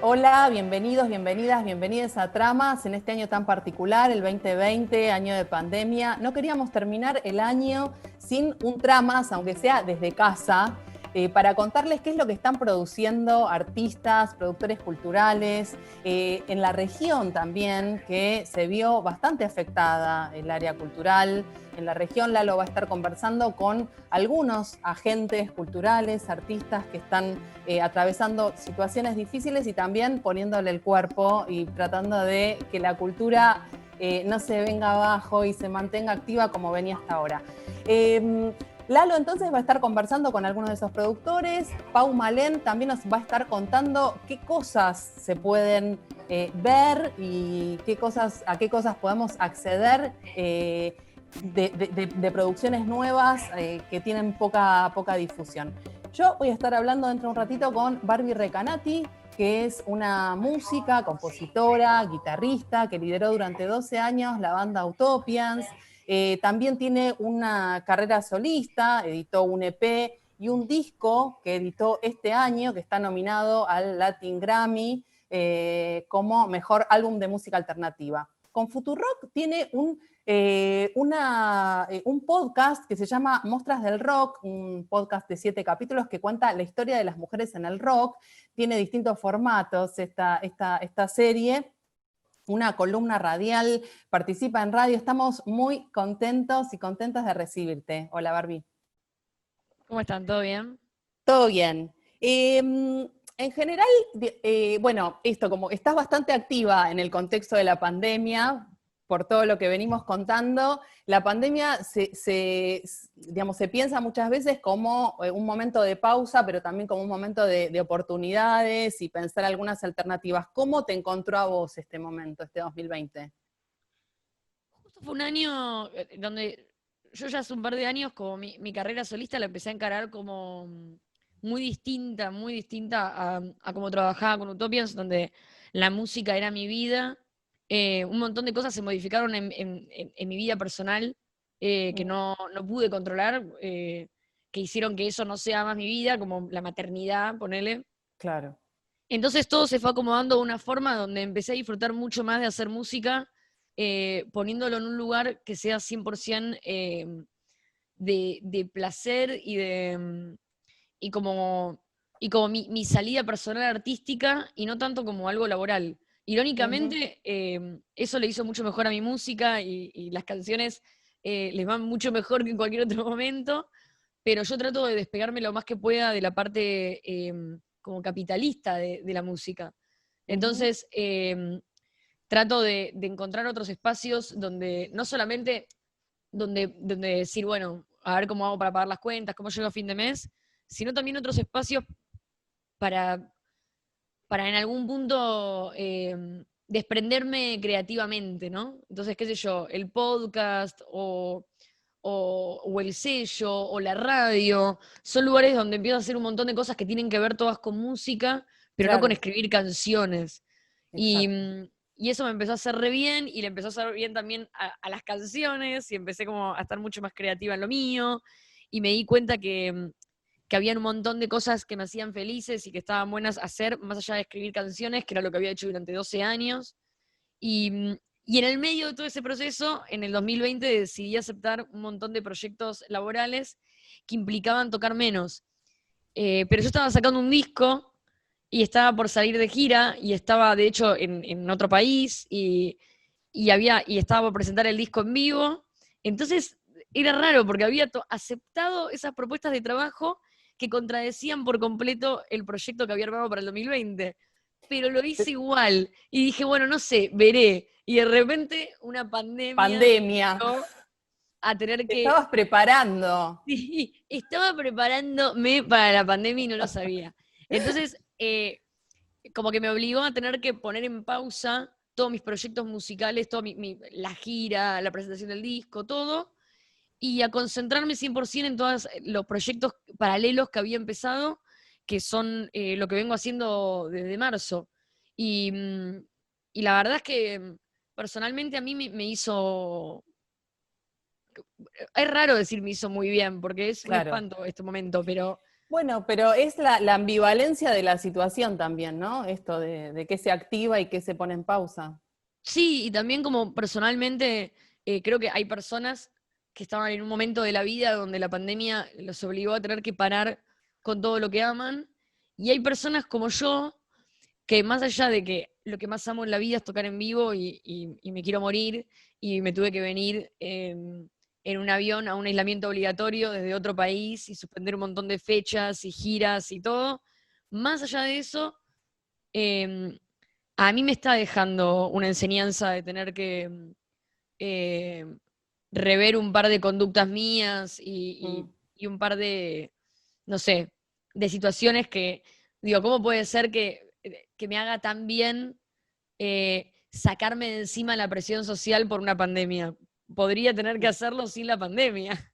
Hola, bienvenidos, bienvenidas, bienvenidas a Tramas en este año tan particular, el 2020, año de pandemia. No queríamos terminar el año sin un Tramas, aunque sea desde casa, para contarles qué es lo que están produciendo artistas, productores culturales, en la región también, que se vio bastante afectada el área cultural. En la región Lalo va a estar conversando con algunos agentes culturales, artistas que están atravesando situaciones difíciles y también poniéndole el cuerpo y tratando de que la cultura no se venga abajo y se mantenga activa como venía hasta ahora. Lalo entonces va a estar conversando con algunos de esos productores. Pau Malén también nos va a estar contando qué cosas se pueden ver y a qué cosas podemos acceder de producciones nuevas que tienen poca difusión. Yo voy a estar hablando dentro de un ratito con Barbie Recanati, que es una música, compositora, guitarrista, que lideró durante 12 años la banda Utopians. También tiene una carrera solista, editó un EP y un disco que editó este año, que está nominado al Latin Grammy como mejor álbum de música alternativa. Con Futurock tiene un podcast que se llama Mostras del Rock, un podcast de 7 capítulos que cuenta la historia de las mujeres en el rock. Tiene distintos formatos esta serie. Una columna radial, participa en radio. Estamos muy contentos y contentas de recibirte. Hola, Barbie. ¿Cómo están? ¿Todo bien? Todo bien. En general, bueno, esto, como estás bastante activa en el contexto de la pandemia, por todo lo que venimos contando, la pandemia digamos, se piensa muchas veces como un momento de pausa, pero también como un momento de oportunidades y pensar algunas alternativas. ¿Cómo te encontró a vos este momento, este 2020? Justo fue un año donde yo ya hace un par de años, como mi carrera solista, la empecé a encarar como muy distinta a cómo trabajaba con Utopians, donde la música era mi vida. Un montón de cosas se modificaron en mi vida personal que no pude controlar, que hicieron que eso no sea más mi vida, como la maternidad, ponele. Claro. Entonces todo se fue acomodando de una forma donde empecé a disfrutar mucho más de hacer música, poniéndolo en un lugar que sea 100% de placer y como, y como mi salida personal artística y no tanto como algo laboral. Ujú. Irónicamente, eso le hizo mucho mejor a mi música y las canciones les van mucho mejor que en cualquier otro momento, pero yo trato de despegarme lo más que pueda de la parte como capitalista de la música. Ujú. Entonces, trato de encontrar otros espacios donde no solamente donde decir, bueno, a ver cómo hago para pagar las cuentas, cómo llego a fin de mes, sino también otros espacios para, para en algún punto desprenderme creativamente, ¿no? Entonces, qué sé yo, el podcast o el sello o la radio, son lugares donde empiezo a hacer un montón de cosas que tienen que ver todas con música, pero no con Claro, escribir canciones. Y, exacto. y eso me empezó a hacer re bien y le empezó a hacer bien también a las canciones y empecé como a estar mucho más creativa en lo mío y me di cuenta que había un montón de cosas que me hacían felices y que estaban buenas hacer, más allá de escribir canciones, que era lo que había hecho durante 12 años. Y en el medio de todo ese proceso, en el 2020 decidí aceptar un montón de proyectos laborales que implicaban tocar menos. Pero yo estaba sacando un disco y estaba por salir de gira y estaba de hecho en otro país y estaba por presentar el disco en vivo. Entonces era raro porque había aceptado esas propuestas de trabajo que contradecían por completo el proyecto que había armado para el 2020. Pero lo hice igual y dije, bueno, no sé, veré. Y de repente una pandemia me Pandemia. obligó a tener Te que. estabas preparando. Sí, estaba preparándome para la pandemia y no lo sabía. Entonces, como que me obligó a tener que poner en pausa todos mis proyectos musicales, la gira, la presentación del disco, todo, y a concentrarme 100% en todos los proyectos paralelos que había empezado, que son lo que vengo haciendo desde marzo. Y, y la verdad es que personalmente a mí me hizo. Es raro decir me hizo muy bien, porque es un Claro. espanto este momento, pero Bueno, pero es la ambivalencia de la situación también, ¿no? Esto de qué se activa y qué se pone en pausa. Sí, y también como personalmente, creo que hay personas que estaban en un momento de la vida donde la pandemia los obligó a tener que parar con todo lo que aman, y hay personas como yo que más allá de que lo que más amo en la vida es tocar en vivo y me quiero morir y me tuve que venir en un avión a un aislamiento obligatorio desde otro país y suspender un montón de fechas y giras y todo, más allá de eso, eh, a mí me está dejando una enseñanza de tener que eh, rever un par de conductas mías Mm. y un par de, no sé, de situaciones que, digo, ¿cómo puede ser que me haga tan bien sacarme de encima la presión social por una pandemia? Podría tener que hacerlo sin la pandemia.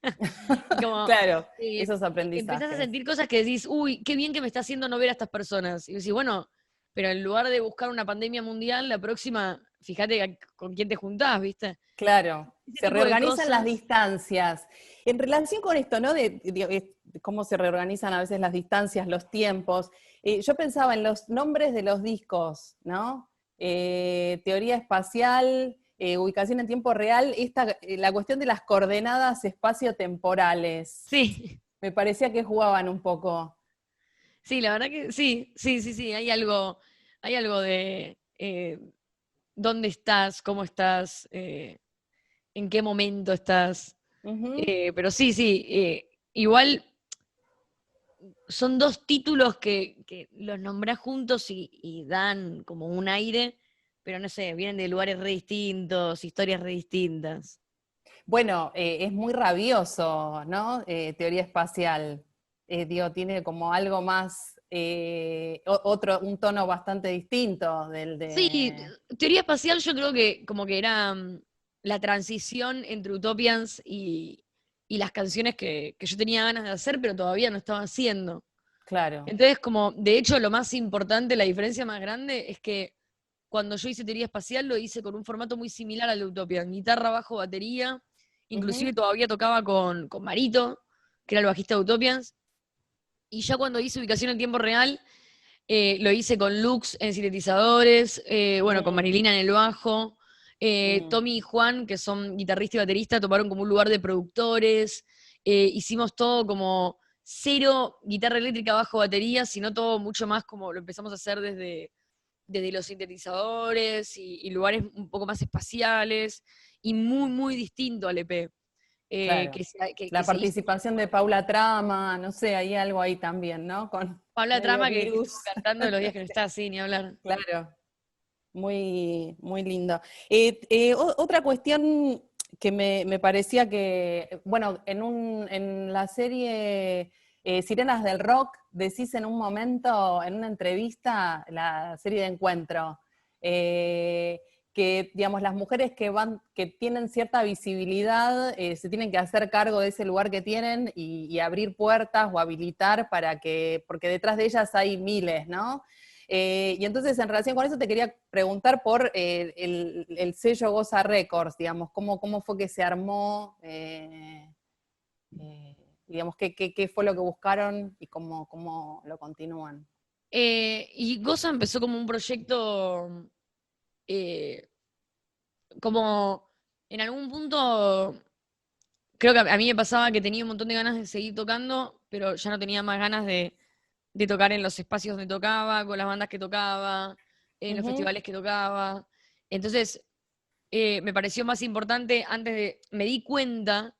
Y como Claro, esos empezás a aprendizajes. sentir cosas que decís, uy, qué bien que me está haciendo no ver a estas personas. Y decís, bueno, pero en lugar de buscar una pandemia mundial, la próxima, fíjate con quién te juntás, ¿viste? Claro, Ese se tipo de reorganizan las cosas. distancias. En relación con esto, ¿no? De cómo se reorganizan a veces las distancias, los tiempos. Yo pensaba en los nombres de los discos, ¿no? Teoría espacial, ubicación en tiempo real, la cuestión de las coordenadas espaciotemporales. Sí, Me parecía que jugaban un poco. sí, la verdad que sí, sí, sí, sí, hay algo de dónde estás, cómo estás, en qué momento estás. Ujú. Pero sí, sí, igual son dos títulos que los nombrás juntos y dan como un aire, pero no sé, vienen de lugares re distintos, historias re distintas. Bueno, es muy rabioso, ¿no? Teoría espacial. Digo, tiene como algo más, un tono bastante distinto del Sí, de... teoría espacial yo creo que como que era la transición entre Utopians y las canciones que yo tenía ganas de hacer, pero todavía no estaba haciendo. Claro. Entonces, como, de hecho, lo más importante, la diferencia más grande es que cuando yo hice teoría espacial lo hice con un formato muy similar al de Utopian, guitarra, bajo, batería, inclusive Ujú. todavía tocaba con Marito, que era el bajista de Utopians, y ya cuando hice ubicación en tiempo real, lo hice con Lux en sintetizadores, bueno, con Mm, Marilina en el bajo. mm. Tommy y Juan, que son guitarrista y baterista, tomaron como un lugar de productores. Hicimos todo como cero guitarra eléctrica, bajo, batería, sino todo mucho más como lo empezamos a hacer desde los sintetizadores y lugares un poco más espaciales y muy, muy distinto al EP. Claro. Que La se hizo participación de Paula Trama, no sé, hay algo ahí también, ¿no? Con Paula medio Trama que virus. estuvo cantando los días que no está así, ni hablar. Claro. Muy, muy lindo. Otra cuestión que me parecía que, bueno, en la serie Sirenas del Rock, decís en un momento, en una entrevista, la serie de Encuentro, eh, que, digamos, las mujeres que tienen cierta visibilidad, se tienen que hacer cargo de ese lugar que tienen y abrir puertas o habilitar porque detrás de ellas hay miles, ¿no? Y entonces, en relación con eso, te quería preguntar por el sello Goza Records, digamos, cómo fue que se armó, eh, digamos, qué fue lo que buscaron y cómo lo continúan. Y Goza empezó como un proyecto, eh, como en algún punto, creo que a mí me pasaba que tenía un montón de ganas de seguir tocando, pero ya no tenía más ganas de tocar en los espacios donde tocaba, con las bandas que tocaba, en los Ujú, festivales que tocaba. Entonces, me pareció más importante, me di cuenta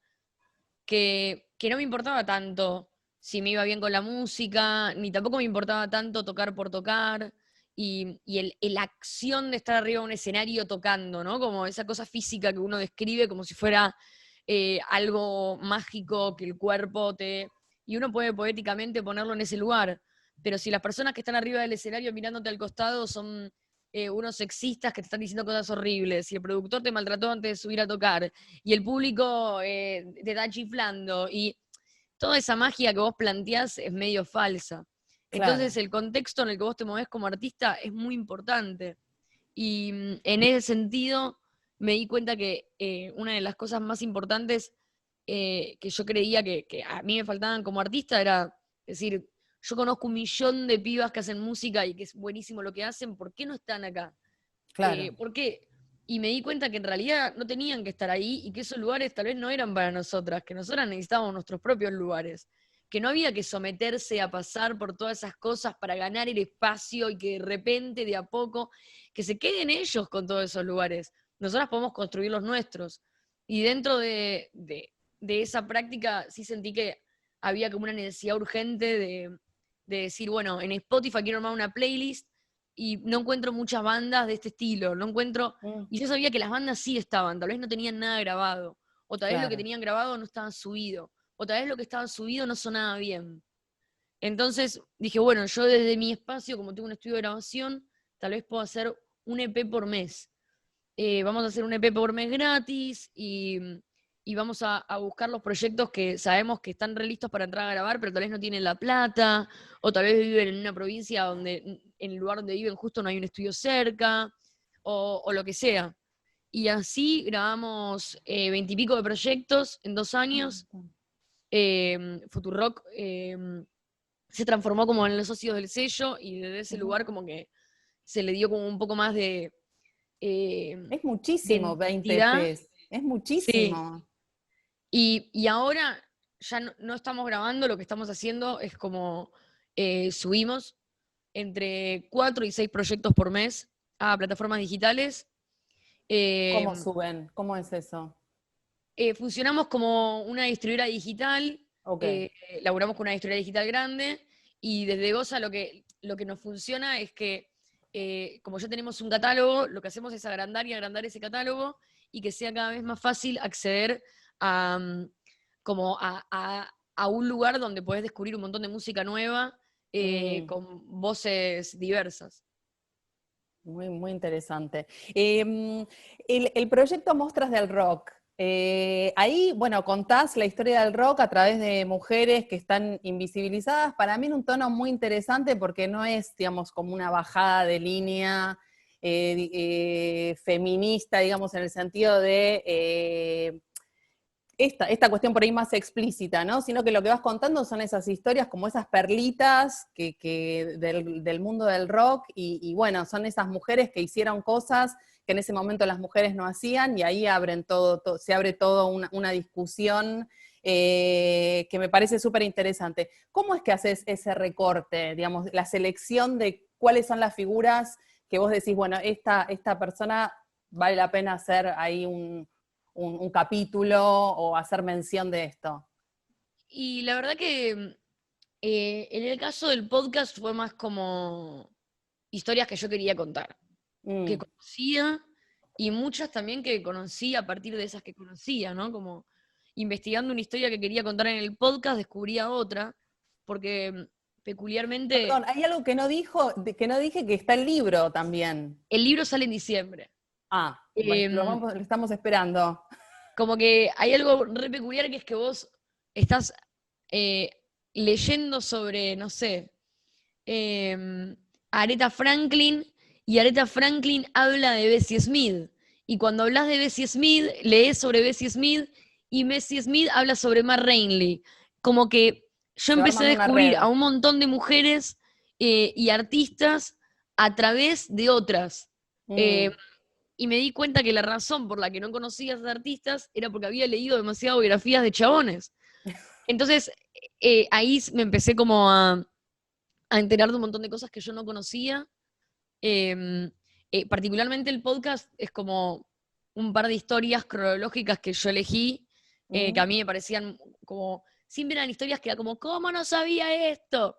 que no me importaba tanto si me iba bien con la música, ni tampoco me importaba tanto tocar por tocar, y la acción de estar arriba de un escenario tocando, ¿no? Como esa cosa física que uno describe como si fuera algo mágico que el cuerpo te... Y uno puede poéticamente ponerlo en ese lugar, pero si las personas que están arriba del escenario mirándote al costado son unos sexistas que te están diciendo cosas horribles, si el productor te maltrató antes de subir a tocar, y el público te está chiflando y toda esa magia que vos planteás es medio falsa. Entonces claro, el contexto en el que vos te movés como artista es muy importante. Y en ese sentido me di cuenta que una de las cosas más importantes que yo creía que a mí me faltaban como artista era decir, yo conozco 1.000.000 de pibas que hacen música y que es buenísimo lo que hacen, ¿por qué no están acá? Claro. ¿Por qué? Y me di cuenta que en realidad no tenían que estar ahí y que esos lugares tal vez no eran para nosotras, que nosotras necesitábamos nuestros propios lugares, que no había que someterse a pasar por todas esas cosas para ganar el espacio y que de repente, de a poco, que se queden ellos con todos esos lugares. Nosotras podemos construir los nuestros. Y dentro de esa práctica sí sentí que había como una necesidad urgente de decir, bueno, en Spotify quiero armar una playlist y no encuentro muchas bandas de este estilo, no encuentro, Mm, y yo sabía que las bandas sí estaban, tal vez no tenían nada grabado, o tal vez lo que claro. tenían grabado no estaba subido, o tal vez lo que estaba subido no sonaba bien. Entonces dije, bueno, yo desde mi espacio, como tengo un estudio de grabación, tal vez puedo hacer un EP por mes. Vamos a hacer un EP por mes gratis y vamos a buscar los proyectos que sabemos que están re listos para entrar a grabar, pero tal vez no tienen la plata, o tal vez viven en una provincia donde en el lugar donde viven justo no hay un estudio cerca, o lo que sea. Y así grabamos 20 y pico de proyectos en 2 años. Futurock se transformó como en los socios del sello y desde ese Ujú. lugar como que se le dio como un poco más Es de muchísimo 20 entidad. EPs, es Sí, muchísimo. y ahora ya no estamos grabando, lo que estamos haciendo es como subimos entre 4 y 6 proyectos por mes a plataformas digitales. ¿Cómo Eh, suben? ¿Cómo es eso? Funcionamos como una distribuidora digital, Ok. eh, laburamos con una distribuidora digital grande y desde Goza lo que nos funciona es que como ya tenemos un catálogo, lo que hacemos es agrandar y agrandar ese catálogo y que sea cada vez más fácil acceder a, como a un lugar donde podés descubrir un montón de música nueva Mm, con voces diversas. muy, muy interesante. El proyecto Mostras del Rock. Ahí, bueno, contás la historia del rock a través de mujeres que están invisibilizadas, para mí en un tono muy interesante porque no es, digamos, como una bajada de línea feminista, digamos, en el sentido de esta cuestión por ahí más explícita, ¿no? Sino que lo que vas contando son esas historias como esas perlitas del mundo del rock y bueno, son esas mujeres que hicieron cosas que en ese momento las mujeres no hacían y ahí se abre toda una discusión que me parece súper interesante. ¿Cómo es que haces ese recorte, digamos, la selección de cuáles son las figuras que vos decís, bueno, esta persona vale la pena hacer ahí un capítulo o hacer mención de esto? Y la verdad que en el caso del podcast fue más como historias que yo quería contar, que Mm, conocía y muchas también que conocí a partir de esas que conocía, ¿no? Como investigando una historia que quería contar en el podcast, descubría otra, porque peculiarmente Perdón, hay algo que no que no dije que está el libro también. el libro sale en diciembre. Ah, bueno, Em, lo estamos esperando. Como que hay algo re peculiar que es que vos estás eh, leyendo sobre, no sé, Aretha Franklin, y Aretha Franklin habla de Bessie Smith. Y cuando hablas de Bessie Smith, lees sobre Bessie Smith, y Bessie Smith habla sobre Ma Rainey. Como que yo Se va empecé a armando una descubrir a red. un montón de mujeres y artistas a través de otras. Eh, Mm, y me di cuenta que la razón por la que no conocía a esas artistas era porque había leído demasiadas biografías de chabones. Entonces, ahí me empecé como a enterar de un montón de cosas que yo no conocía. Eh, Particularmente el podcast es como un par de historias cronológicas que yo elegí, que a ujú. mí me parecían como, siempre eran historias que era como, ¿cómo no sabía esto?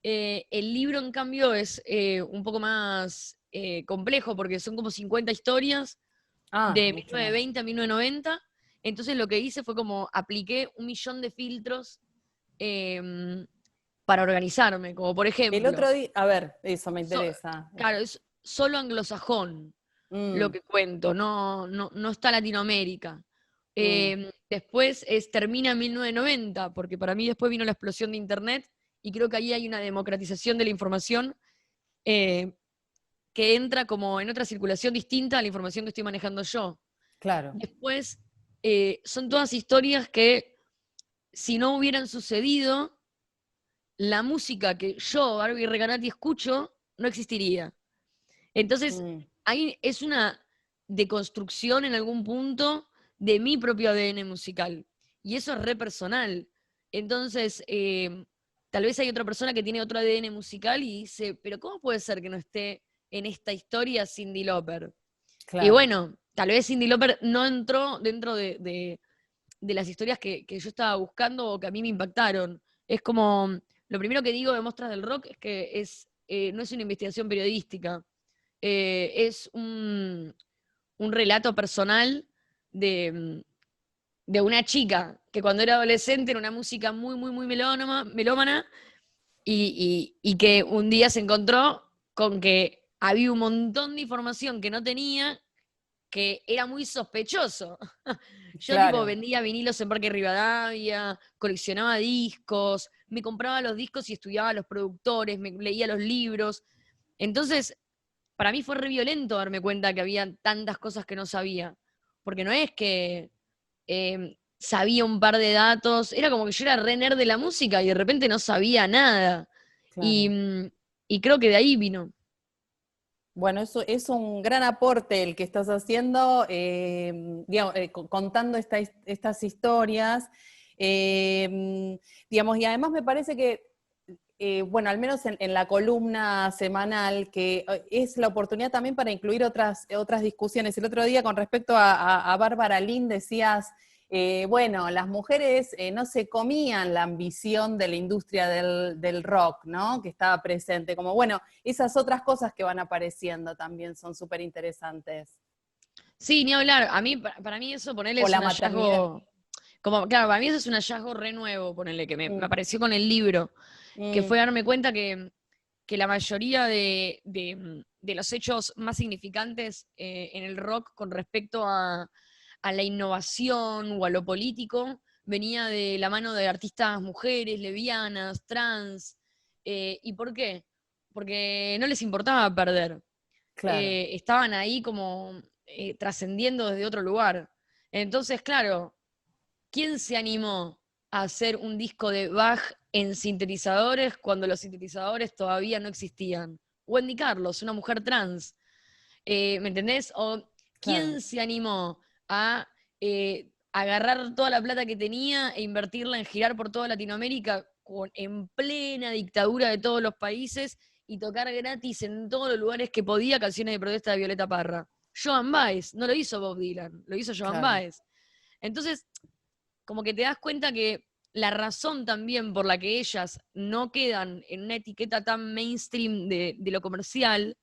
El libro, en cambio, es un poco más complejo porque son como 50 historias Ah, de mucho más. 1920 a 1990. Entonces lo que hice fue como apliqué 1.000.000 de filtros eh, para organizarme, como por El ejemplo, otro día, a ver, eso me so- interesa. claro, es solo anglosajón lo Mm, que cuento, no está Latinoamérica. mm, Después termina en 1990, porque para mí después vino la explosión de Internet y creo que ahí hay una democratización de la información eh, que entra como en otra circulación distinta a la información que estoy manejando yo. claro. Después, son todas historias que si no hubieran sucedido, la música que yo, Barbie Recanati, escucho, no existiría. Entonces, ahí es una deconstrucción en algún punto de mi propio ADN musical. Y eso es re personal. Entonces, tal vez hay otra persona que tiene otro ADN musical y dice, pero ¿cómo puede ser que no esté en esta historia Cyndi Lauper? Y Claro. bueno, tal vez Cyndi Lauper no entró dentro de las historias que yo estaba buscando o que a mí me impactaron. Es como, lo primero que digo de Mostras del Rock es que no es una investigación periodística, es un relato personal de, de una chica que cuando era adolescente era una música muy, muy, muy melómana y que un día se encontró con que había un montón de información que no tenía que era muy sospechoso. Yo tipo Claro. vendía vinilos en Parque Rivadavia, coleccionaba discos, me compraba los discos y estudiaba a los productores, me leía los libros. Entonces, para mí fue re violento darme cuenta que había tantas cosas que no sabía. Porque no es que sabía un par de datos, era como que yo era re nerd de la música y de repente no sabía nada. Y, Claro. y creo que de ahí vino. Bueno, eso es un gran aporte el que estás haciendo, digamos, contando estas historias, digamos, y además me parece que, bueno, al menos en la columna semanal, que es la oportunidad también para incluir otras discusiones. El otro día con respecto a Bárbara Lynn decías, bueno, las mujeres no se comían la ambición de la industria del rock, ¿no? Que estaba presente. Como, bueno, esas otras cosas que van apareciendo también son súper interesantes. Sí, ni hablar. A mí, para mí eso, ponerle O es la un maternidad. hallazgo, como, claro, para mí eso es un hallazgo re nuevo, ponerle, que me Mm, apareció con el libro, que mm, fue darme cuenta que la mayoría de los hechos más significantes en el rock con respecto a la innovación o a lo político venía de la mano de artistas mujeres, lesbianas, trans. ¿Y por qué? Porque no les importaba perder. claro, Estaban ahí como trascendiendo desde otro lugar. Entonces, claro, ¿quién se animó a hacer un disco de Bach en sintetizadores cuando los sintetizadores todavía no existían? Wendy Carlos, una mujer trans. ¿Me entendés? ¿O claro. quién se animó a agarrar toda la plata que tenía e invertirla en girar por toda Latinoamérica en plena dictadura de todos los países y tocar gratis en todos los lugares que podía canciones de protesta de Violeta Parra? Joan Baez, no lo hizo Bob Dylan, lo hizo Joan Claro. Baez. Entonces, como que te das cuenta que la razón también por la que ellas no quedan en una etiqueta tan mainstream de lo comercial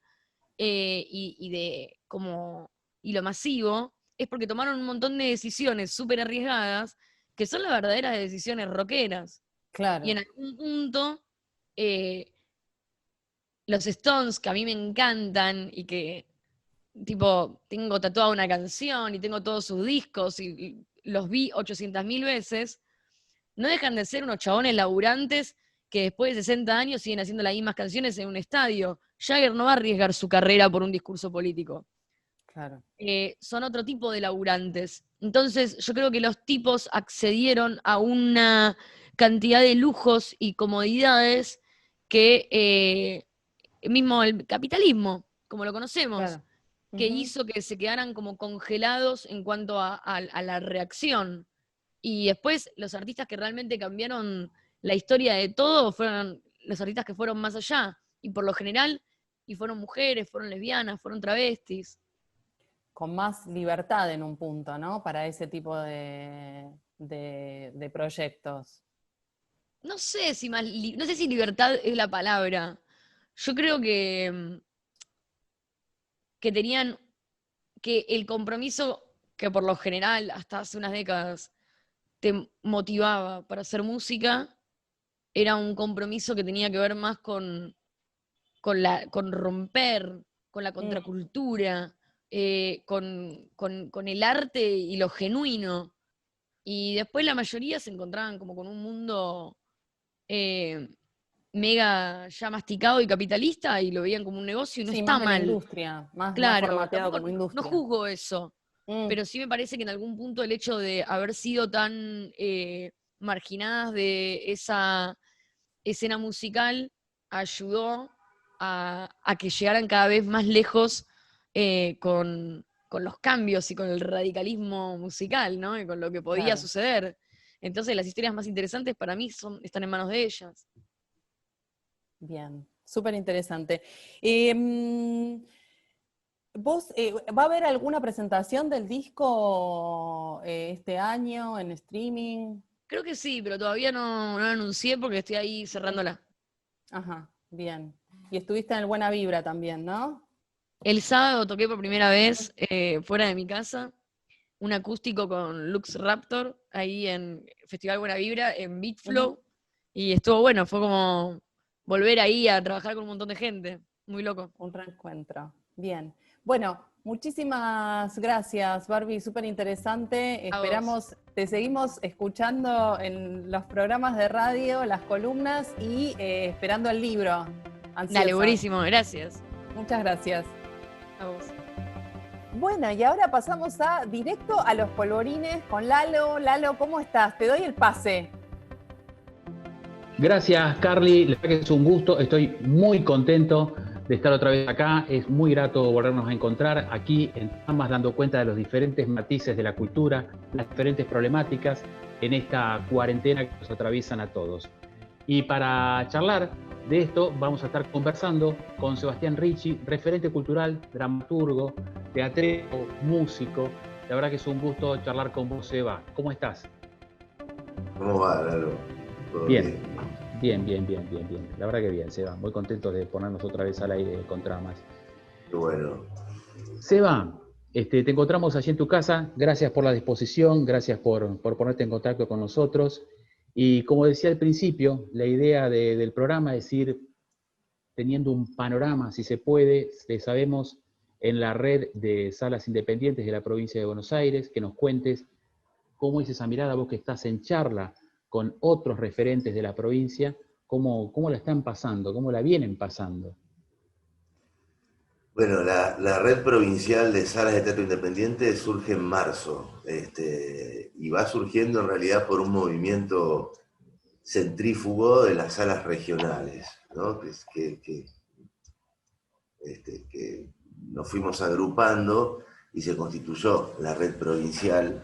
y de como y lo masivo es porque tomaron un montón de decisiones súper arriesgadas que son las verdaderas decisiones rockeras. Y Claro. en algún punto, eh, los Stones, que a mí me encantan y que, tipo, tengo tatuada una canción y tengo todos sus discos y los vi 800.000 veces, no dejan de ser unos chabones laburantes que después de 60 años siguen haciendo las mismas canciones en un estadio. Jagger no va a arriesgar su carrera por un discurso político. Claro. Son otro tipo de laburantes. Entonces, yo creo que los tipos accedieron a una cantidad de lujos y comodidades que mismo el capitalismo, como lo conocemos, Claro. que Ujú. hizo que se quedaran como congelados en cuanto a la reacción. Y después los artistas que realmente cambiaron la historia de todo fueron los artistas que fueron más allá. Y por lo general, y fueron mujeres, fueron lesbianas, fueron travestis. Con más libertad en un punto, ¿no? Para ese tipo de proyectos. No sé si más, no sé si libertad es la palabra. Yo creo que tenían que el compromiso que por lo general hasta hace unas décadas te motivaba para hacer música era un compromiso que tenía que ver más con romper, con la Mm, contracultura, con el arte y lo genuino. Y después la mayoría se encontraban como con un mundo eh, mega ya masticado y capitalista y lo veían como un negocio y no sí, está más de la mal. industria, más Claro, formateado tampoco como no industria. juzgo eso, Mm, pero sí me parece que en algún punto el hecho de haber sido tan marginadas de escena musical ayudó a que llegaran cada vez más lejos con los cambios y con el radicalismo musical, ¿no? Y con lo que podía Claro. suceder. Entonces las historias más interesantes para mí están en manos de ellas. Bien, súper interesante. ¿Vos, va a haber alguna presentación del disco este año en streaming? Creo que sí, pero todavía no la anuncié porque estoy ahí cerrándola. Ajá, bien. Y estuviste en el Buena Vibra también, ¿no? El sábado toqué por primera vez fuera de mi casa un acústico con Lux Raptor, ahí en Festival Buena Vibra, en Beatflow, Ujú. y estuvo bueno, fue como volver ahí a trabajar con un montón de gente, muy loco. Un reencuentro. Bien. Bueno, muchísimas gracias, Barbie, súper interesante. A vos. Esperamos, te seguimos escuchando en los programas de radio, las columnas y esperando el libro. Dale, Ansiosas. buenísimo, gracias. Muchas gracias. A vos. Bueno, y ahora pasamos directo a los polvorines con Lalo. Lalo, ¿cómo estás? Te doy el pase. Gracias, Carly. La verdad que es un gusto. Estoy muy contento de estar otra vez acá. Es muy grato volvernos a encontrar aquí en Tramas, dando cuenta de los diferentes matices de la cultura, las diferentes problemáticas en esta cuarentena que nos atraviesan a todos. Y para charlar de esto, vamos a estar conversando con Sebastián Ricci, referente cultural, dramaturgo, teatrero, músico. La verdad que es un gusto charlar con vos, Seba. ¿Cómo estás? ¿Cómo va, Lalo? ¿Todo Bien, bien. La verdad que bien, Seba. Muy contento de ponernos otra vez al aire con Tramas. Qué bueno. Seba, te encontramos allí en tu casa. Gracias por la disposición, gracias por ponerte en contacto con nosotros. Y como decía al principio, la idea del programa es ir teniendo un panorama, si se puede, sabemos, en la red de salas independientes de la provincia de Buenos Aires, que nos cuentes cómo es esa mirada, vos que estás en charla con otros referentes de la provincia, cómo la están pasando, cómo la vienen pasando. Bueno, la red provincial de salas de teatro independiente surge en marzo, y va surgiendo en realidad por un movimiento centrífugo de las salas regionales, ¿no? Que nos fuimos agrupando y se constituyó la red provincial,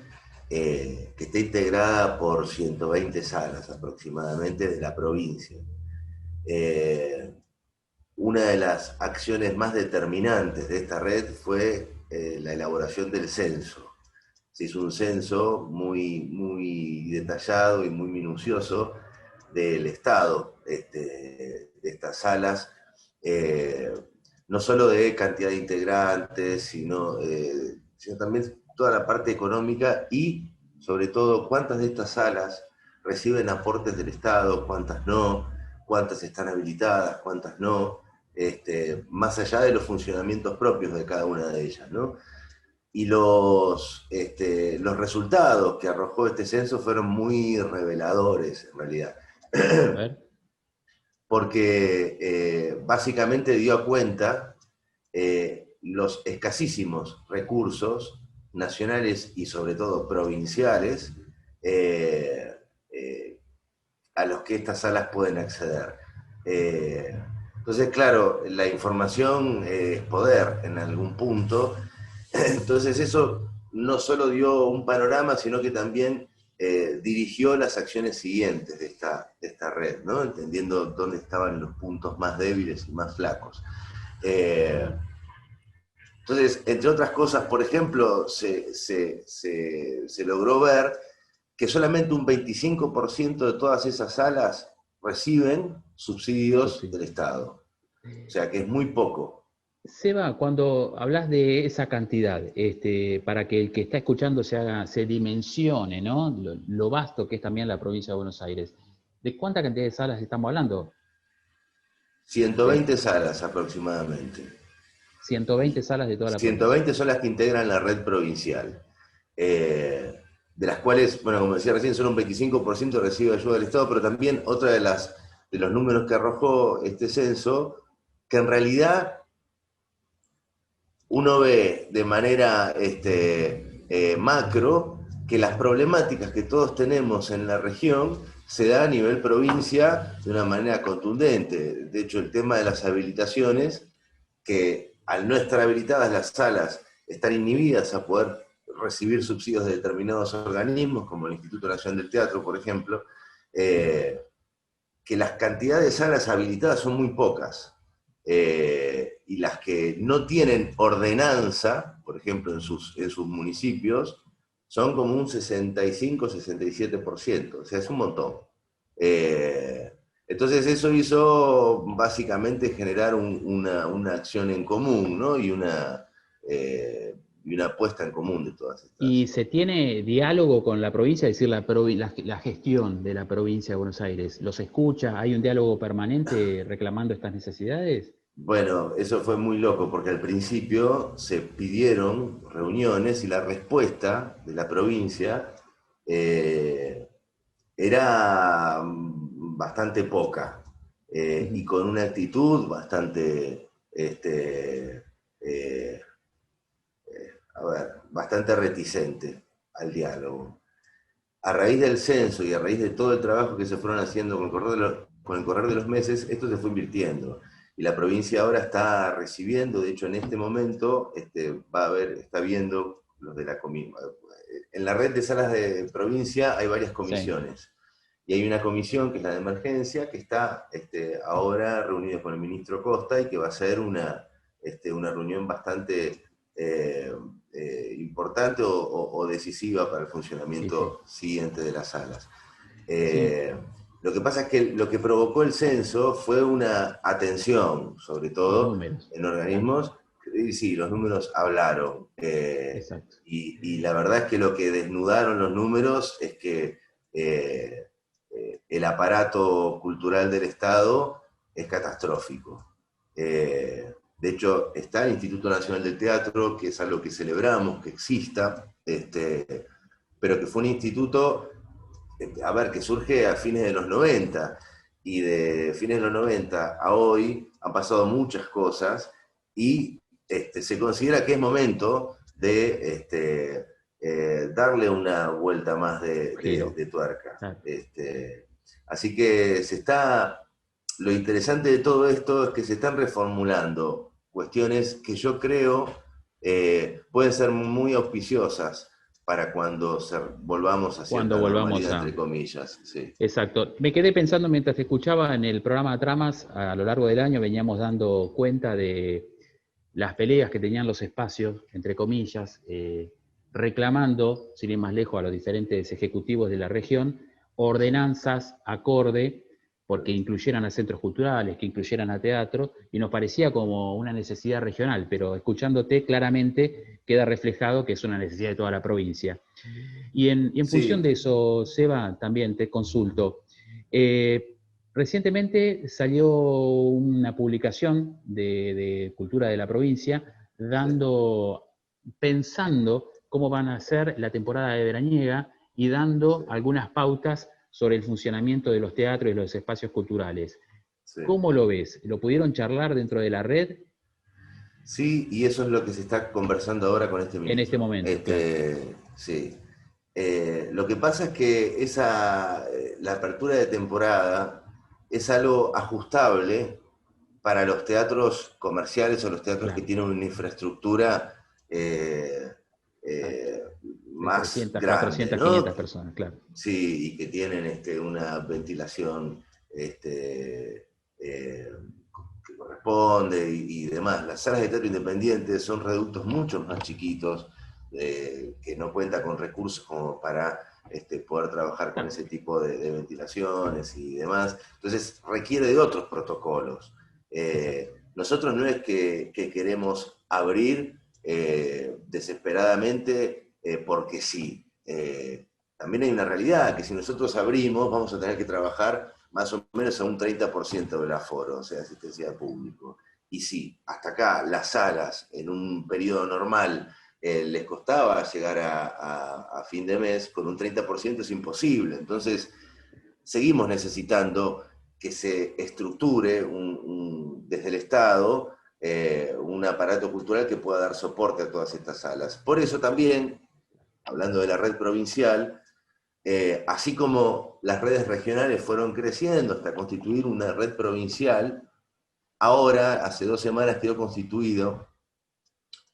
que está integrada por 120 salas aproximadamente de la provincia. Una de las acciones más determinantes de esta red fue la elaboración del censo. Se hizo un censo muy detallado y muy minucioso del estado de estas salas, no solo de cantidad de integrantes, sino también toda la parte económica y, sobre todo, cuántas de estas salas reciben aportes del Estado, cuántas no, cuántas están habilitadas, cuántas no, más allá de los funcionamientos propios de cada una de ellas, ¿no? Y los resultados que arrojó este censo fueron muy reveladores, en realidad. A ver. Porque básicamente dio cuenta los escasísimos recursos nacionales y sobre todo provinciales a los que estas salas pueden acceder. Entonces, claro, la información es poder en algún punto. Entonces eso no solo dio un panorama, sino que también dirigió las acciones siguientes de esta red, ¿no? Entendiendo dónde estaban los puntos más débiles y más flacos. Entonces, entre otras cosas, por ejemplo, se logró ver que solamente un 25% de todas esas salas reciben subsidios del Estado. O sea que es muy poco. Seba, cuando hablas de esa cantidad, para que el que está escuchando se dimensione, ¿no? Lo vasto que es también la provincia de Buenos Aires. ¿De cuánta cantidad de salas estamos hablando? 120 salas aproximadamente. 120 salas de toda la 120 son las que integran la red provincial. De las cuales, bueno, como decía recién, solo un 25% recibe ayuda del Estado, pero también otra de los números que arrojó este censo, que en realidad uno ve de manera macro que las problemáticas que todos tenemos en la región se da a nivel provincia de una manera contundente. De hecho, el tema de las habilitaciones, que al no estar habilitadas las salas, están inhibidas a poder recibir subsidios de determinados organismos, como el Instituto Nacional del Teatro, por ejemplo, que las cantidades de salas habilitadas son muy pocas. Y las que no tienen ordenanza, por ejemplo, en sus municipios, son como un 65-67%, o sea, es un montón. Entonces eso hizo básicamente generar una acción en común, ¿no? Y una apuesta en común de todas estas. ¿Y se tiene diálogo con la provincia? Es decir, la gestión de la provincia de Buenos Aires, ¿los escucha? ¿Hay un diálogo permanente reclamando estas necesidades? Bueno, eso fue muy loco, porque al principio se pidieron reuniones y la respuesta de la provincia era bastante poca y con una actitud bastante, bastante reticente al diálogo. A raíz del censo y a raíz de todo el trabajo que se fueron haciendo con el correr de los meses, esto se fue invirtiendo. Y la provincia ahora está recibiendo, de hecho en este momento está viendo los de la comisión. En la red de salas de provincia hay varias comisiones. Sí. Y hay una comisión que es la de emergencia, que está ahora reunida con el ministro Costa y que va a ser una reunión bastante importante o decisiva para el funcionamiento siguiente de las salas. Lo que pasa es que lo que provocó el censo fue una atención, sobre todo en organismos, y sí, los números hablaron. Y la verdad es que lo que desnudaron los números es que el aparato cultural del Estado es catastrófico. De hecho, está el Instituto Nacional del Teatro, que es algo que celebramos, que exista, pero que fue un instituto, que surge a fines de los 90, y de fines de los 90 a hoy han pasado muchas cosas, y se considera que es momento de darle una vuelta más de tuerca. Así que lo interesante de todo esto es que se están reformulando cuestiones que yo creo pueden ser muy auspiciosas para cuando volvamos a cierta normalidad, entre comillas. Sí. Exacto. Me quedé pensando mientras te escuchaba en el programa Tramas, a lo largo del año veníamos dando cuenta de las peleas que tenían los espacios, entre comillas, reclamando, sin ir más lejos, a los diferentes ejecutivos de la región, ordenanzas acorde, porque incluyeran a centros culturales, que incluyeran a teatro, y nos parecía como una necesidad regional, pero escuchándote claramente queda reflejado que es una necesidad de toda la provincia. Y en función de eso, Seba, también te consulto. Recientemente salió una publicación de Cultura de la provincia, pensando cómo van a ser la temporada de veraniega y dando algunas pautas sobre el funcionamiento de los teatros y los espacios culturales. Sí. ¿Cómo lo ves? ¿Lo pudieron charlar dentro de la red? Sí, y eso es lo que se está conversando ahora con este ministro. En este momento. Sí. Lo que pasa es que la apertura de temporada es algo ajustable para los teatros comerciales o los teatros que tienen una infraestructura más 300, grande, 400, ¿no? 500 personas, claro. Sí, y que tienen una ventilación que corresponde y demás. Las salas de teatro independientes son reductos mucho más chiquitos, que no cuentan con recursos como para poder trabajar con ese tipo de ventilaciones y demás. Entonces requiere de otros protocolos. Nosotros no es que queremos abrir desesperadamente porque sí. También hay una realidad, que si nosotros abrimos vamos a tener que trabajar más o menos a un 30% del aforo, o sea, asistencia de público. Y sí, hasta acá las salas en un periodo normal les costaba llegar a fin de mes, con un 30% es imposible. Entonces, seguimos necesitando que se estructure desde el Estado un aparato cultural que pueda dar soporte a todas estas salas. Por eso también, hablando de la red provincial, así como las redes regionales fueron creciendo hasta constituir una red provincial, ahora, hace 2 semanas, quedó constituido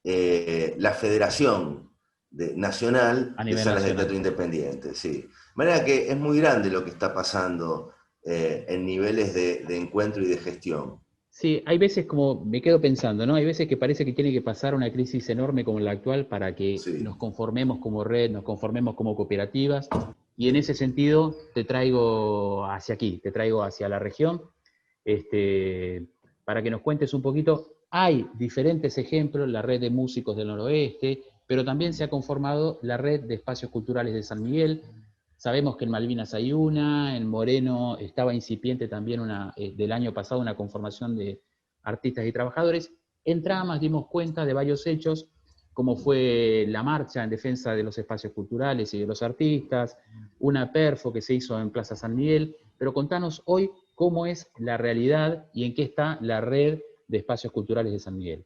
la Federación Nacional A de nivel Salas de nacional. Teatro Independiente. Sí. De manera que es muy grande lo que está pasando en niveles de encuentro y de gestión. Sí, hay veces como me quedo pensando, ¿no? Hay veces que parece que tiene que pasar una crisis enorme como la actual para que Sí. nos conformemos como red, nos conformemos como cooperativas. Y en ese sentido te traigo hacia aquí, te traigo hacia la región, para que nos cuentes un poquito. Hay diferentes ejemplos, la red de músicos del noroeste, pero también se ha conformado la red de espacios culturales de San Miguel. Sabemos que en Malvinas hay una, en Moreno estaba incipiente también del año pasado una conformación de artistas y trabajadores. En Tramas dimos cuenta de varios hechos, como fue la marcha en defensa de los espacios culturales y de los artistas, una perfo que se hizo en Plaza San Miguel, pero contanos hoy cómo es la realidad y en qué está la red de espacios culturales de San Miguel.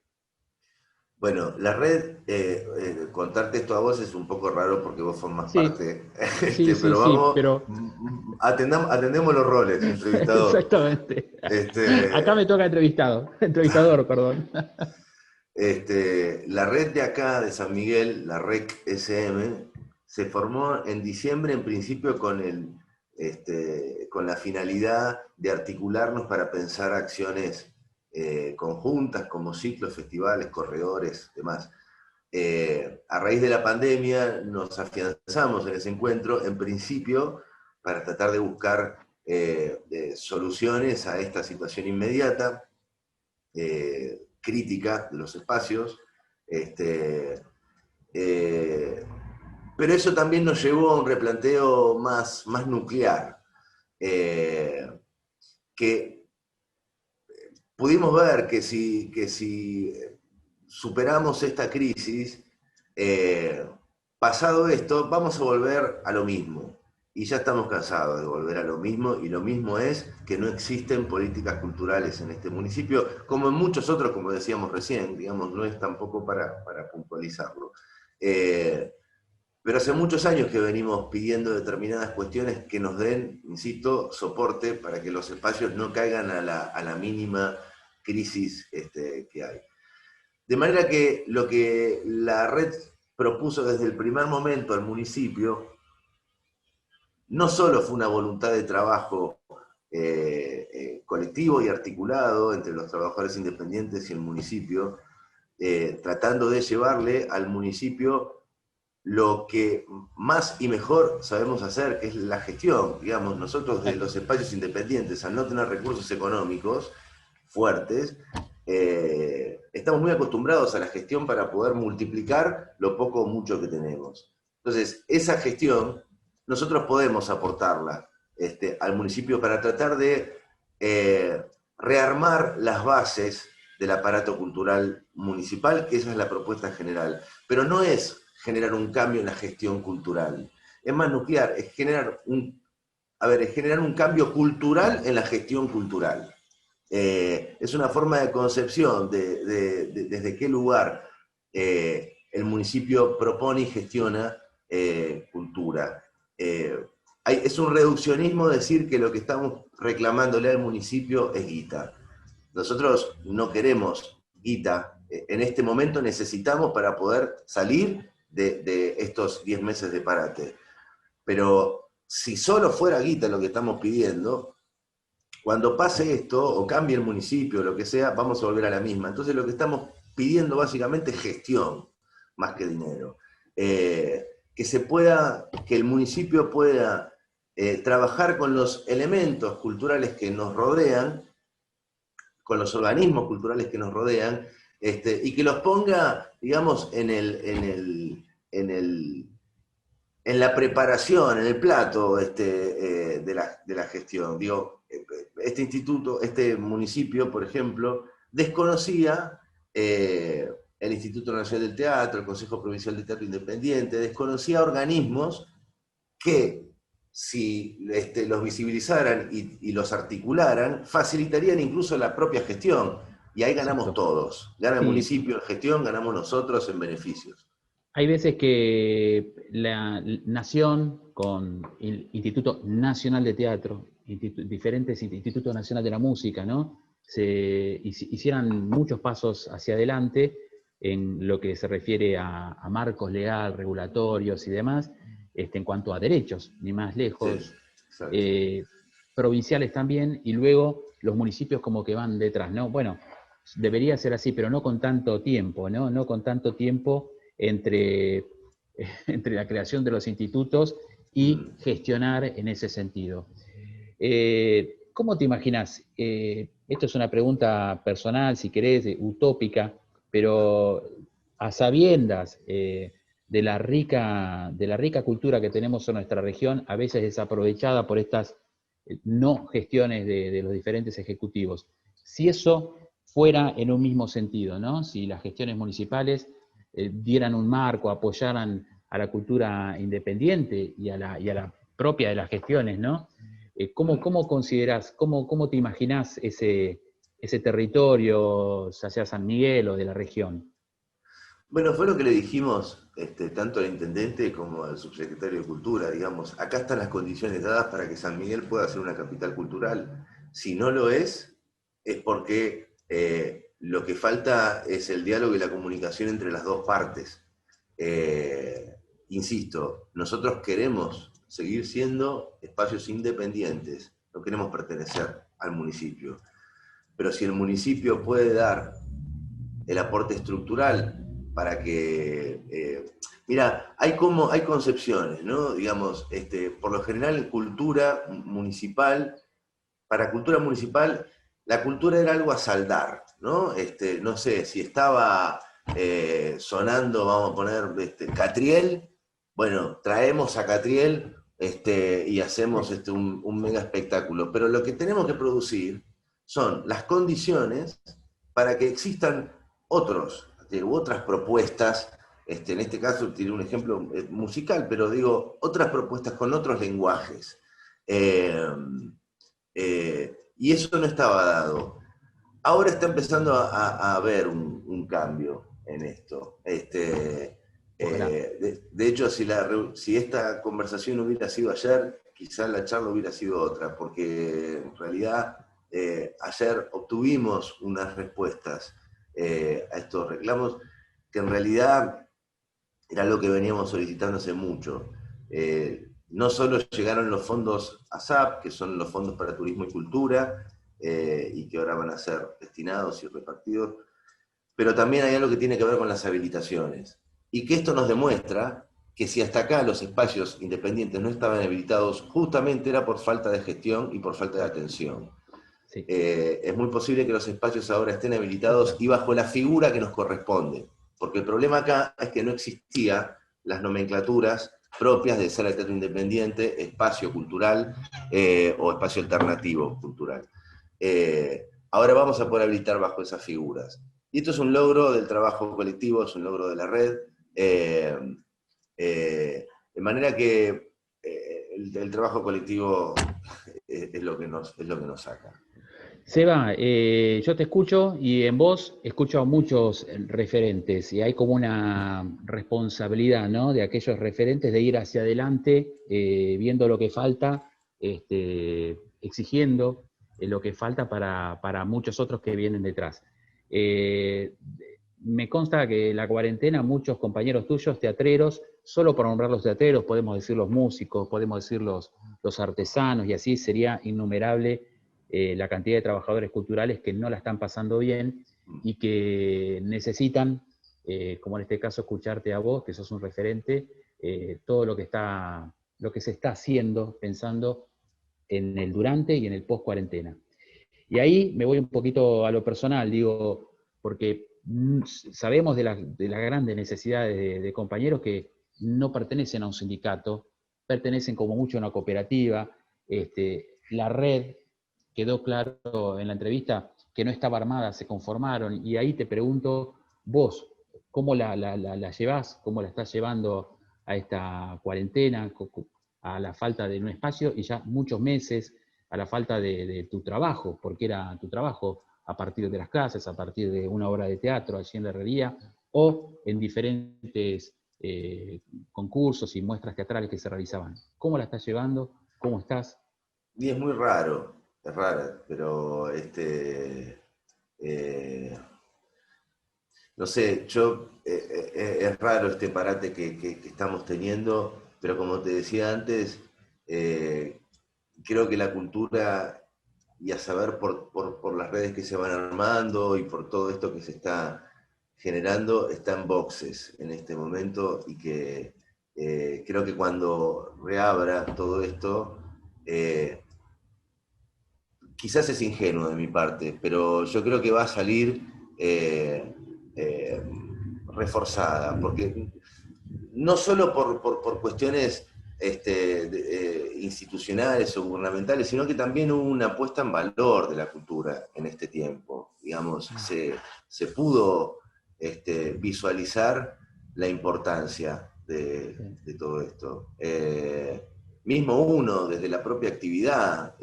Bueno, la red, contarte esto a vos es un poco raro porque vos formás Sí, parte, sí, pero vamos, pero atendemos los roles, entrevistador. exactamente. Acá me Este, toca entrevistador, perdón. La red de acá, de San Miguel, la REC SM, se formó en diciembre, en principio con la finalidad de articularnos para pensar acciones conjuntas, como ciclos, festivales, corredores, demás. A raíz de la pandemia nos afianzamos en ese encuentro, en principio, para tratar de buscar soluciones a esta situación inmediata, crítica de los espacios, pero eso también nos llevó a un replanteo más nuclear, que pudimos ver que si superamos esta crisis, pasado esto, vamos a volver a lo mismo. Y ya estamos cansados de volver a lo mismo, y lo mismo es que no existen políticas culturales en este municipio, como en muchos otros, como decíamos recién, digamos, no es tampoco para puntualizarlo. Pero hace muchos años que venimos pidiendo determinadas cuestiones que nos den, insisto, soporte para que los espacios no caigan a la mínima crisis que hay. De manera que lo que la red propuso desde el primer momento al municipio no solo fue una voluntad de trabajo colectivo y articulado entre los trabajadores independientes y el municipio, tratando de llevarle al municipio lo que más y mejor sabemos hacer, que es la gestión. Digamos, nosotros de los espacios independientes, al no tener recursos económicos fuertes, estamos muy acostumbrados a la gestión para poder multiplicar lo poco o mucho que tenemos. Entonces, esa gestión nosotros podemos aportarla al municipio para tratar de rearmar las bases del aparato cultural municipal, que esa es la propuesta general. Pero no es generar un cambio en la gestión cultural. Es más nuclear, es generar un cambio cultural en la gestión cultural. Es una forma de concepción desde qué lugar el municipio propone y gestiona cultura. Es un reduccionismo decir que lo que estamos reclamándole al municipio es guita. Nosotros no queremos guita. En este momento necesitamos para poder salir de estos 10 meses de parate. Pero si solo fuera guita lo que estamos pidiendo, cuando pase esto, o cambie el municipio, o lo que sea, vamos a volver a la misma. Entonces lo que estamos pidiendo básicamente es gestión, más que dinero. Que el municipio pueda trabajar con los elementos culturales que nos rodean, con los organismos culturales que nos rodean, y que los ponga, digamos, en la preparación, en el plato de la gestión. Digo, este municipio, por ejemplo, desconocía el Instituto Nacional del Teatro, el Consejo Provincial de Teatro Independiente, desconocía organismos que, si los visibilizaran y los articularan, facilitarían incluso la propia gestión. Y ahí ganamos todos. Gana el municipio en gestión, ganamos nosotros en beneficios. Hay veces que la Nación, con el Instituto Nacional de Teatro, diferentes Institutos Nacional de la Música, ¿no? Hicieran muchos pasos hacia adelante en lo que se refiere a marcos legal, regulatorios y demás, en cuanto a derechos, ni más lejos, Sí, provinciales también, y luego los municipios como que van detrás, ¿no? Bueno, debería ser así, pero no con tanto tiempo, ¿no? No con tanto tiempo entre, entre la creación de los institutos y gestionar en ese sentido. ¿Cómo te imaginas? Esto es una pregunta personal, si querés, utópica, pero a sabiendas de la rica cultura que tenemos en nuestra región, a veces desaprovechada por estas no gestiones de los diferentes ejecutivos. Si eso fuera en un mismo sentido, ¿no? Si las gestiones municipales dieran un marco, apoyaran a la cultura independiente y a la propia de las gestiones, ¿no? ¿Cómo considerás, cómo te imaginás ese territorio, ya sea San Miguel o de la región? Bueno, fue lo que le dijimos tanto al intendente como al subsecretario de Cultura, digamos, acá están las condiciones dadas para que San Miguel pueda ser una capital cultural. Si no lo es porque lo que falta es el diálogo y la comunicación entre las dos partes. Insisto, nosotros queremos seguir siendo espacios independientes, no queremos pertenecer al municipio. Pero si el municipio puede dar el aporte estructural para que... mira, hay concepciones, ¿no? Digamos, por lo general en cultura municipal, para cultura municipal, la cultura era algo a saldar, ¿no? No sé, si estaba sonando, vamos a poner, Catriel, bueno, traemos a Catriel y hacemos un mega espectáculo. Pero lo que tenemos que producir son las condiciones para que existan otras propuestas, en este caso tiré un ejemplo musical, pero digo, otras propuestas con otros lenguajes. Y eso no estaba dado. Ahora está empezando a haber un cambio en esto. De hecho, si esta conversación hubiera sido ayer, quizás la charla hubiera sido otra, porque en realidad ayer obtuvimos unas respuestas a estos reclamos que en realidad era lo que veníamos solicitando hace mucho. No solo llegaron los fondos ASAP, que son los fondos para turismo y cultura, y que ahora van a ser destinados y repartidos, pero también hay algo que tiene que ver con las habilitaciones. Y que esto nos demuestra que si hasta acá los espacios independientes no estaban habilitados, justamente era por falta de gestión y por falta de atención. Sí. Es muy posible que los espacios ahora estén habilitados y bajo la figura que nos corresponde, porque el problema acá es que no existían las nomenclaturas propias de sala de teatro independiente, espacio cultural o espacio alternativo cultural. Ahora vamos a poder habilitar bajo esas figuras. Y esto es un logro del trabajo colectivo, es un logro de la red, de manera que el trabajo colectivo es lo que nos saca. Seba, yo te escucho y en vos escucho a muchos referentes y hay como una responsabilidad, ¿no? De aquellos referentes de ir hacia adelante, viendo lo que falta, exigiendo lo que falta para muchos otros que vienen detrás. Me consta que la cuarentena, muchos compañeros tuyos, teatreros, solo por nombrar los teatreros, podemos decir los músicos, podemos decir los artesanos y así sería innumerable la cantidad de trabajadores culturales que no la están pasando bien y que necesitan, como en este caso, escucharte a vos, que sos un referente, todo lo que se está haciendo, pensando en el durante y en el post cuarentena. Y ahí me voy un poquito a lo personal, digo, porque sabemos de las grandes necesidades de compañeros que no pertenecen a un sindicato, pertenecen como mucho a una cooperativa, la red, quedó claro en la entrevista que no estaba armada, se conformaron, y ahí te pregunto, vos, ¿cómo la llevás? ¿Cómo la estás llevando a esta cuarentena, a la falta de un espacio y ya muchos meses, a la falta de tu trabajo, porque era tu trabajo a partir de las clases, a partir de una obra de teatro allí en la herrería, o en diferentes concursos y muestras teatrales que se realizaban. ¿Cómo la estás llevando? ¿Cómo estás? Y es muy raro, es raro, pero no sé, es raro este parate que estamos teniendo, pero como te decía antes, creo que la cultura, y a saber por las redes que se van armando y por todo esto que se está generando, está en boxes en este momento, y que creo que cuando reabra todo esto, quizás es ingenuo de mi parte, pero yo creo que va a salir eh, reforzada, porque no solo por cuestiones institucionales o gubernamentales, sino que también hubo una puesta en valor de la cultura en este tiempo. Digamos, se pudo visualizar la importancia de todo esto. Mismo uno, desde la propia actividad,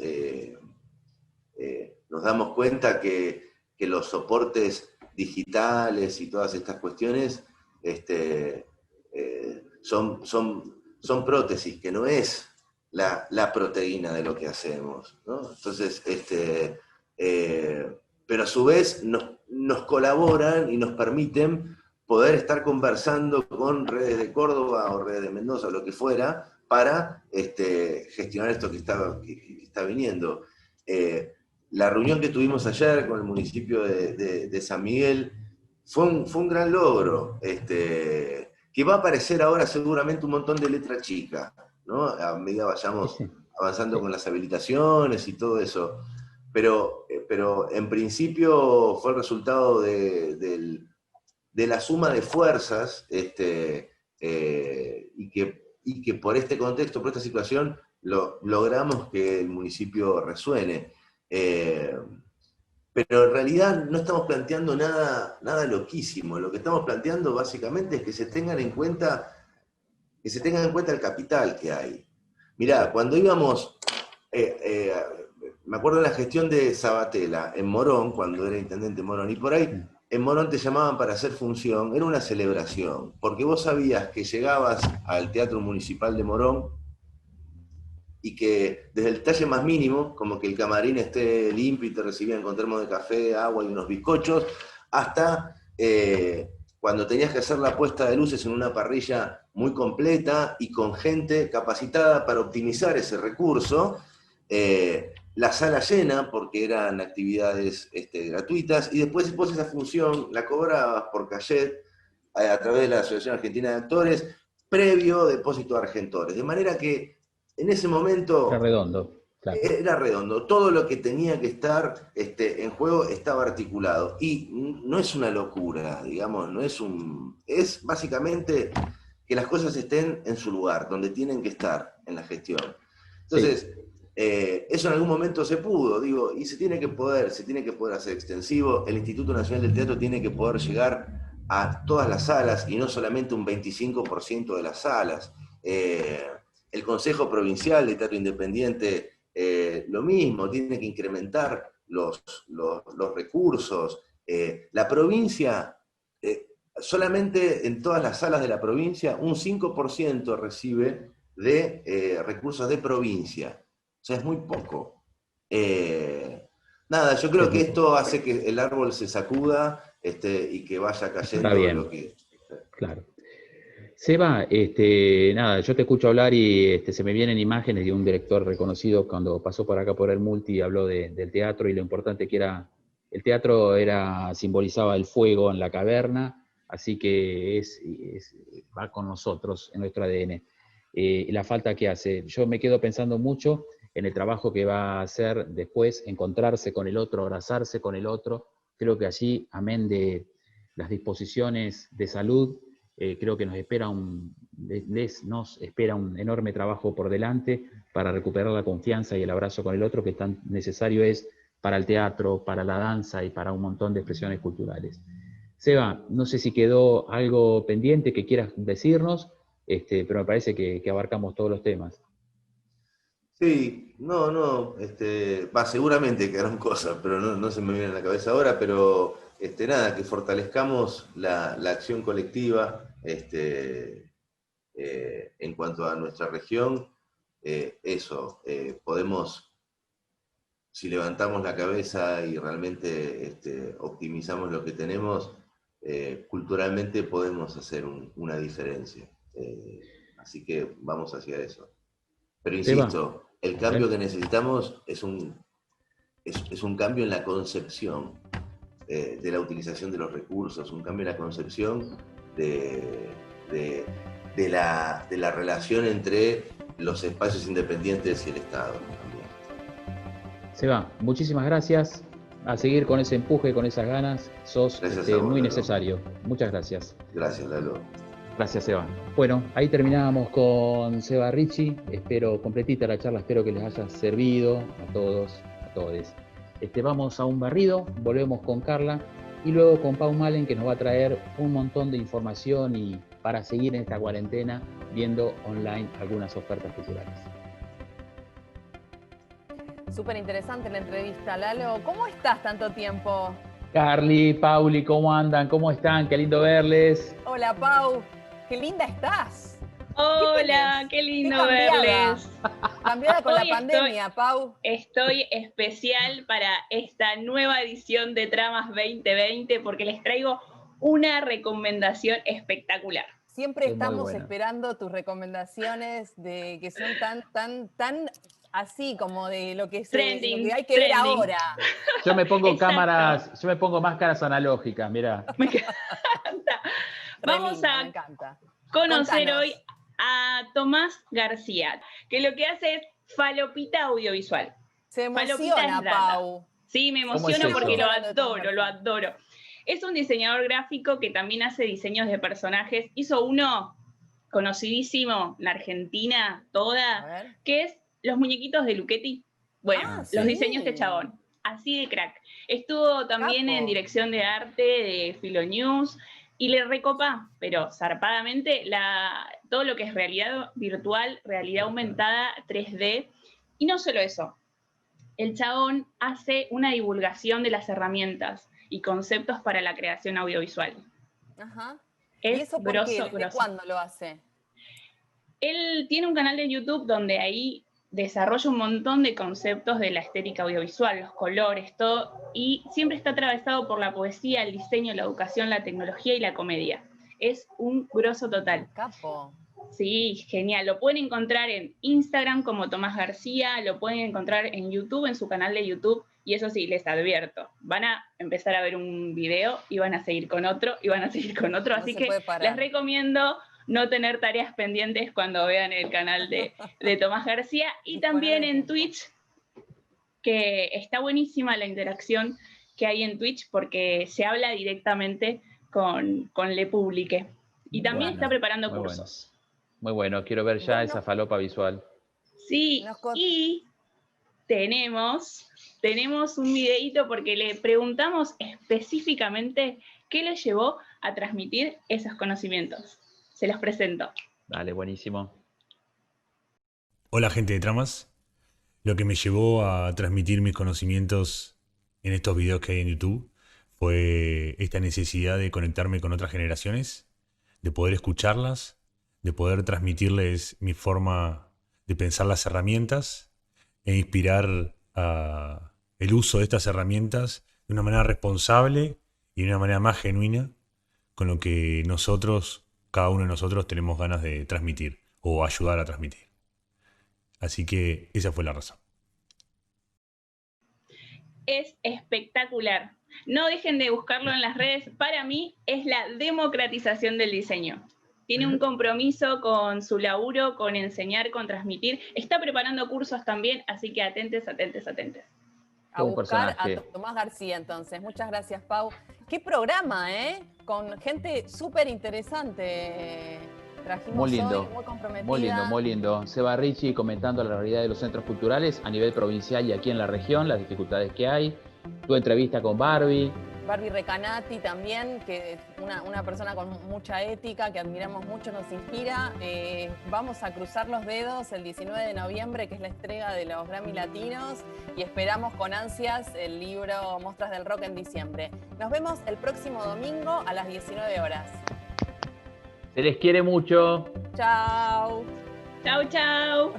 nos damos cuenta que los soportes digitales y todas estas cuestiones son prótesis, que no es la proteína de lo que hacemos, ¿no? Entonces, pero a su vez nos colaboran y nos permiten poder estar conversando con redes de Córdoba o redes de Mendoza o lo que fuera, para gestionar esto que está viniendo. La reunión que tuvimos ayer con el municipio de San Miguel fue un gran logro, que va a aparecer ahora seguramente un montón de letra chica, ¿no? A medida vayamos avanzando con las habilitaciones y todo eso. Pero en principio fue el resultado de la suma de fuerzas, y que por este contexto, por esta situación, logramos que el municipio resuene. Pero en realidad no estamos planteando nada loquísimo. Lo que estamos planteando básicamente es que se tengan en cuenta el capital que hay. Mirá, cuando íbamos, me acuerdo de la gestión de Sabatella en Morón, cuando era intendente Morón, y por ahí en Morón te llamaban para hacer función, era una celebración, porque vos sabías que llegabas al Teatro Municipal de Morón y que desde el detalle más mínimo, como que el camarín esté limpio y te recibían con termo de café, agua y unos bizcochos, hasta cuando tenías que hacer la puesta de luces en una parrilla muy completa y con gente capacitada para optimizar ese recurso, la sala llena, porque eran actividades gratuitas, y después esa función la cobrabas por cachet a través de la Asociación Argentina de Actores, previo depósito de argentores. De manera que en ese momento Era redondo, claro. Era redondo. Todo lo que tenía que estar en juego estaba articulado. Y no es una locura, digamos, es básicamente que las cosas estén en su lugar, donde tienen que estar en la gestión. Entonces, eso en algún momento se pudo, digo, y se tiene que poder hacer extensivo. El Instituto Nacional del Teatro tiene que poder llegar a todas las salas y no solamente un 25% de las salas. El Consejo Provincial de Teatro Independiente, lo mismo, tiene que incrementar los recursos. La provincia, solamente en todas las salas de la provincia, un 5% recibe de recursos de provincia. O sea, es muy poco. Nada, yo creo que esto hace que el árbol se sacuda y que vaya cayendo lo que... Claro. Seba, nada, yo te escucho hablar y se me vienen imágenes de un director reconocido cuando pasó por acá por el Multi y habló del teatro y lo importante que era. El teatro simbolizaba el fuego en la caverna, así que va con nosotros en nuestro ADN. Y la falta que hace. Yo me quedo pensando mucho en el trabajo que va a hacer después, encontrarse con el otro, abrazarse con el otro. Creo que allí, amén de las disposiciones de salud, creo que nos espera un enorme trabajo por delante para recuperar la confianza y el abrazo con el otro que tan necesario es para el teatro, para la danza y para un montón de expresiones culturales. Seba, no sé si quedó algo pendiente que quieras decirnos, pero me parece que abarcamos todos los temas. Sí, seguramente quedaron cosas, pero no se me viene a la cabeza ahora, pero nada, que fortalezcamos la acción colectiva, En cuanto a nuestra región, podemos, si levantamos la cabeza y realmente optimizamos lo que tenemos, culturalmente podemos hacer una diferencia. Así que vamos hacia eso. Pero insisto, el cambio que necesitamos es un cambio en la concepción de la utilización de los recursos, un cambio en la concepción de la relación entre los espacios independientes y el Estado también. Seba, muchísimas gracias. A seguir con ese empuje, con esas ganas. Sos muy necesario. Muchas gracias. Gracias, Lalo. Gracias, Seba. Bueno, ahí terminábamos con Seba Ricci. Espero, completita la charla, espero que les haya servido a todos, a todos. Vamos a un barrido, volvemos con Carla y luego con Pau Malen, que nos va a traer un montón de información y para seguir en esta cuarentena viendo online algunas ofertas culturales. Súper interesante la entrevista, Lalo. ¿Cómo estás tanto tiempo? Carly, Pauli, ¿cómo andan? ¿Cómo están? Qué lindo verles. Hola, Pau. Qué linda estás. Hola, qué lindo verles. Cambiada con la pandemia, Pau. Estoy especial para esta nueva edición de Tramas 2020 porque les traigo una recomendación espectacular. Siempre estamos esperando tus recomendaciones que son tan así como de lo que hay que ver ahora. Yo me pongo cámaras, yo me pongo máscaras analógicas, mirá. Me encanta. Vamos a conocer hoy a Tomás García, que lo que hace es falopita audiovisual. Se emociona, Pau. Sí, me emociono porque lo adoro. Es un diseñador gráfico que también hace diseños de personajes. Hizo uno conocidísimo en la Argentina toda, que es los muñequitos de Luchetti. Bueno, los diseños de chabón. Así de crack. Estuvo también en dirección de arte de Filonews y le recopa, pero zarpadamente, todo lo que es realidad virtual, realidad aumentada, 3D. Y no solo eso. El chabón hace una divulgación de las herramientas y conceptos para la creación audiovisual. Ajá. Es ¿Y eso por qué? ¿Desde cuándo lo hace? Él tiene un canal de YouTube donde ahí desarrolla un montón de conceptos de la estética audiovisual, los colores, todo, y siempre está atravesado por la poesía, el diseño, la educación, la tecnología y la comedia. Es un grosso total. Capo. Sí, genial. Lo pueden encontrar en Instagram como Tomás García, lo pueden encontrar en YouTube, en su canal de YouTube, y eso sí, les advierto, van a empezar a ver un video y van a seguir con otro, y van a seguir con otro, así que les recomiendo no tener tareas pendientes cuando vean el canal de Tomás García, y también en Twitch, que está buenísima la interacción que hay en Twitch, porque se habla directamente con Le Publique, y también está preparando cursos. Muy bueno, quiero ver ya esa falopa visual. Sí, y tenemos un videíto porque le preguntamos específicamente qué le llevó a transmitir esos conocimientos. Se los presento. Dale, buenísimo. Hola, gente de Tramas. Lo que me llevó a transmitir mis conocimientos en estos videos que hay en YouTube fue esta necesidad de conectarme con otras generaciones, de poder escucharlas, de poder transmitirles mi forma de pensar las herramientas e inspirar el uso de estas herramientas de una manera responsable y de una manera más genuina con lo que nosotros, cada uno de nosotros, tenemos ganas de transmitir o ayudar a transmitir. Así que esa fue la razón. Es espectacular. No dejen de buscarlo en las redes. Para mí es la democratización del diseño. Tiene un compromiso con su laburo, con enseñar, con transmitir. Está preparando cursos también, así que atentes. A buscar a Tomás García, entonces. Muchas gracias, Pau. Qué programa, ¿eh? Con gente súper interesante. Trajimos muy lindo, hoy, muy comprometida. Muy lindo. Seba Ricci comentando la realidad de los centros culturales a nivel provincial y aquí en la región, las dificultades que hay. Tu entrevista con Barbie Recanati también, que es una persona con mucha ética, que admiramos mucho, nos inspira. Vamos a cruzar los dedos el 19 de noviembre, que es la entrega de los Grammy Latinos, y esperamos con ansias el libro Mostras del Rock en diciembre. Nos vemos el próximo domingo a las 19 horas. Se les quiere mucho. Chao. Chau, chau.